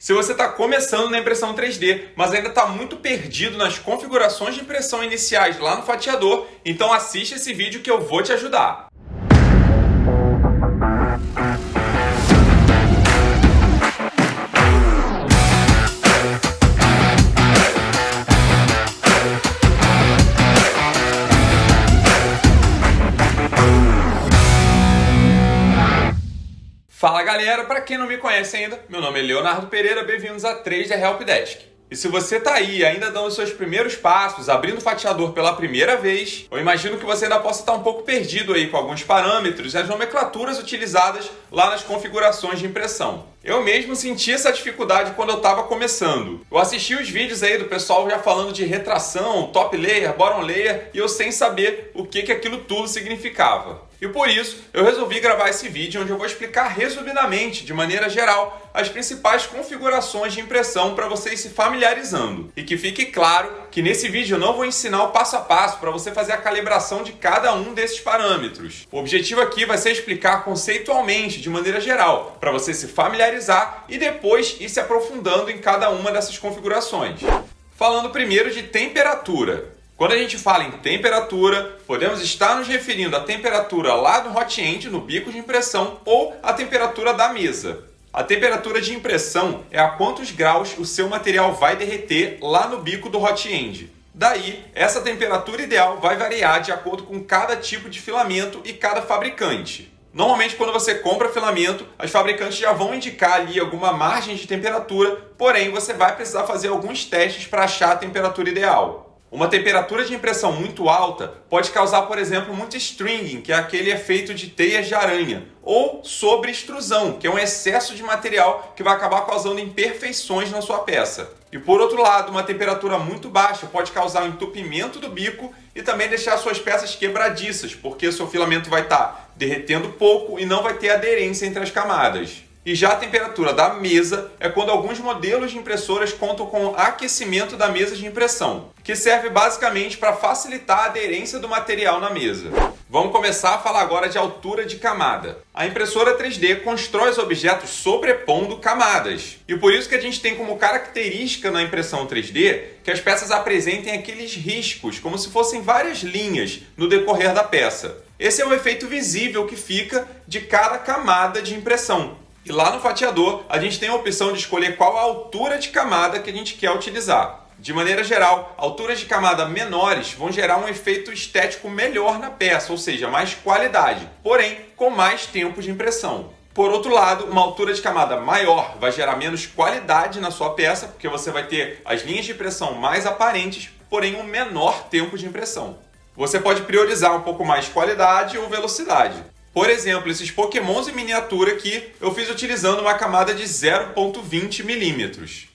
Se você está começando na impressão 3D, mas ainda está muito perdido nas configurações de impressão iniciais lá no fatiador, então assiste esse vídeo que eu vou te ajudar. Fala galera, para quem não me conhece ainda, meu nome é Leonardo Pereira, bem-vindos a 3D Help Desk. E se você tá aí ainda dando seus primeiros passos, abrindo o fatiador pela primeira vez, eu imagino que você ainda possa estar um pouco perdido aí com alguns parâmetros e as nomenclaturas utilizadas lá nas configurações de impressão. Eu mesmo senti essa dificuldade quando eu estava começando. Eu assisti os vídeos aí do pessoal já falando de retração, top layer, bottom layer, e eu sem saber o que aquilo tudo significava. E por isso, eu resolvi gravar esse vídeo onde eu vou explicar resumidamente, de maneira geral, as principais configurações de impressão para vocês se familiarizando. E que fique claro que nesse vídeo eu não vou ensinar o passo a passo para você fazer a calibração de cada um desses parâmetros. O objetivo aqui vai ser explicar conceitualmente, de maneira geral, para você se familiarizar e depois ir se aprofundando em cada uma dessas configurações. Falando primeiro de temperatura. Quando a gente fala em temperatura, podemos estar nos referindo à temperatura lá do hot end, no bico de impressão, ou à temperatura da mesa. A temperatura de impressão é a quantos graus o seu material vai derreter lá no bico do hot end. Daí, essa temperatura ideal vai variar de acordo com cada tipo de filamento e cada fabricante. Normalmente, quando você compra filamento, as fabricantes já vão indicar ali alguma margem de temperatura, porém você vai precisar fazer alguns testes para achar a temperatura ideal. Uma temperatura de impressão muito alta pode causar, por exemplo, muito stringing, que é aquele efeito de teias de aranha, ou sobreextrusão, que é um excesso de material que vai acabar causando imperfeições na sua peça. E por outro lado, uma temperatura muito baixa pode causar um entupimento do bico e também deixar suas peças quebradiças, porque o seu filamento vai estar derretendo pouco e não vai ter aderência entre as camadas. E já a temperatura da mesa é quando alguns modelos de impressoras contam com aquecimento da mesa de impressão, que serve basicamente para facilitar a aderência do material na mesa. Vamos começar a falar agora de altura de camada. A impressora 3D constrói os objetos sobrepondo camadas. E por isso que a gente tem como característica na impressão 3D que as peças apresentem aqueles riscos, como se fossem várias linhas no decorrer da peça. Esse é o efeito visível que fica de cada camada de impressão. E lá no fatiador, a gente tem a opção de escolher qual a altura de camada que a gente quer utilizar. De maneira geral, alturas de camada menores vão gerar um efeito estético melhor na peça, ou seja, mais qualidade, porém com mais tempo de impressão. Por outro lado, uma altura de camada maior vai gerar menos qualidade na sua peça, porque você vai ter as linhas de impressão mais aparentes, porém um menor tempo de impressão. Você pode priorizar um pouco mais qualidade ou velocidade. Por exemplo, esses pokémons em miniatura aqui eu fiz utilizando uma camada de 0,20 milímetros.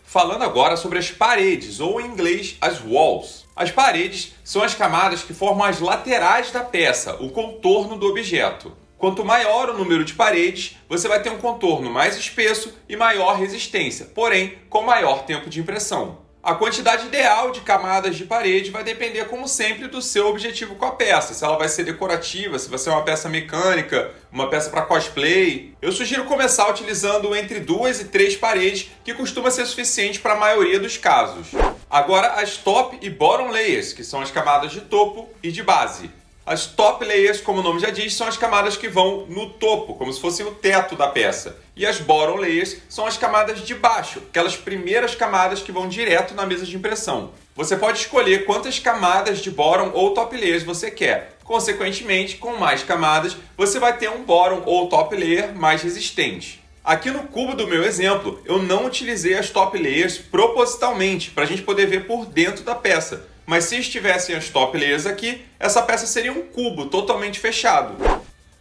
Falando agora sobre as paredes, ou em inglês, as walls. As paredes são as camadas que formam as laterais da peça, o contorno do objeto. Quanto maior o número de paredes, você vai ter um contorno mais espesso e maior resistência, porém com maior tempo de impressão. A quantidade ideal de camadas de parede vai depender, como sempre, do seu objetivo com a peça. Se ela vai ser decorativa, se vai ser uma peça mecânica, uma peça para cosplay. Eu sugiro começar utilizando entre 2 e 3 paredes, que costuma ser suficiente para a maioria dos casos. Agora, as top e bottom layers, que são as camadas de topo e de base. As top layers, como o nome já diz, são as camadas que vão no topo, como se fosse o teto da peça. E as bottom layers são as camadas de baixo, aquelas primeiras camadas que vão direto na mesa de impressão. Você pode escolher quantas camadas de bottom ou top layers você quer. Consequentemente, com mais camadas, você vai ter um bottom ou top layer mais resistente. Aqui no cubo do meu exemplo, eu não utilizei as top layers propositalmente, para a gente poder ver por dentro da peça. Mas se estivessem as top layers aqui, essa peça seria um cubo totalmente fechado.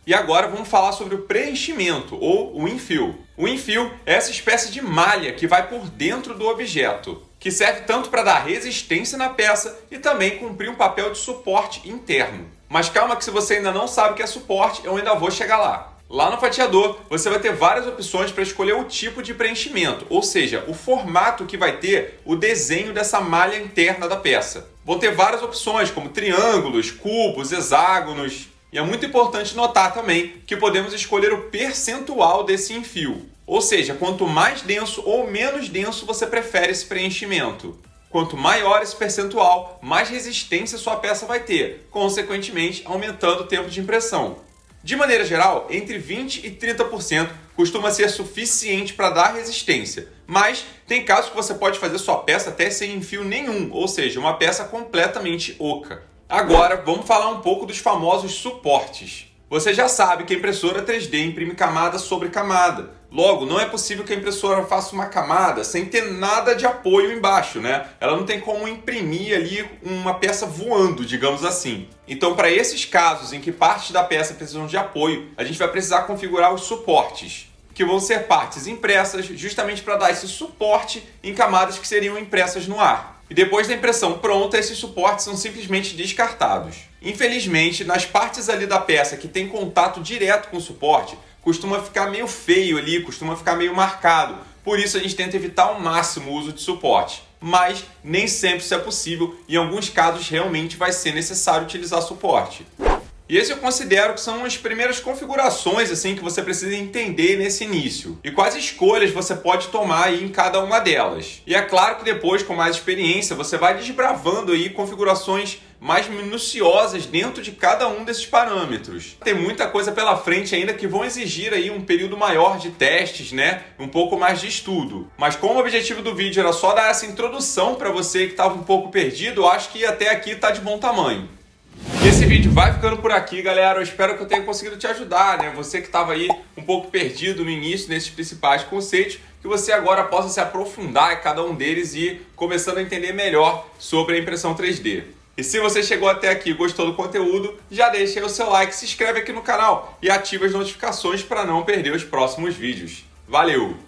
E agora vamos falar sobre o preenchimento, ou o infill. O infill é essa espécie de malha que vai por dentro do objeto, que serve tanto para dar resistência na peça e também cumprir um papel de suporte interno. Mas calma que se você ainda não sabe o que é suporte, eu ainda vou chegar lá. Lá no fatiador, você vai ter várias opções para escolher o tipo de preenchimento, ou seja, o formato que vai ter o desenho dessa malha interna da peça. Vão ter várias opções, como triângulos, cubos, hexágonos. E é muito importante notar também que podemos escolher o percentual desse enfio. Ou seja, quanto mais denso ou menos denso você prefere esse preenchimento. Quanto maior esse percentual, mais resistência sua peça vai ter, consequentemente aumentando o tempo de impressão. De maneira geral, entre 20% e 30% costuma ser suficiente para dar resistência, mas tem casos que você pode fazer sua peça até sem enfio nenhum, ou seja, uma peça completamente oca. Agora, vamos falar um pouco dos famosos suportes. Você já sabe que a impressora 3D imprime camada sobre camada. Logo, não é possível que a impressora faça uma camada sem ter nada de apoio embaixo, né? Ela não tem como imprimir ali uma peça voando, digamos assim. Então, para esses casos em que partes da peça precisam de apoio, a gente vai precisar configurar os suportes, que vão ser partes impressas justamente para dar esse suporte em camadas que seriam impressas no ar. E depois da impressão pronta, esses suportes são simplesmente descartados. Infelizmente, nas partes ali da peça que tem contato direto com o suporte, costuma ficar meio feio ali, costuma ficar meio marcado. Por isso a gente tenta evitar ao máximo o uso de suporte. Mas nem sempre isso é possível e em alguns casos realmente vai ser necessário utilizar suporte. E esse eu considero que são as primeiras configurações assim que você precisa entender nesse início. E quais escolhas você pode tomar aí em cada uma delas. E é claro que depois, com mais experiência, você vai desbravando aí configurações mais minuciosas dentro de cada um desses parâmetros. Tem muita coisa pela frente ainda que vão exigir aí um período maior de testes, né? Um pouco mais de estudo. Mas como o objetivo do vídeo era só dar essa introdução para você que estava um pouco perdido, eu acho que até aqui está de bom tamanho. Esse vídeo vai ficando por aqui, galera. Eu espero que eu tenha conseguido te ajudar, né? Você que estava aí um pouco perdido no início nesses principais conceitos, que você agora possa se aprofundar em cada um deles e começando a entender melhor sobre a impressão 3D. E se você chegou até aqui e gostou do conteúdo, já deixa aí o seu like, se inscreve aqui no canal e ativa as notificações para não perder os próximos vídeos. Valeu!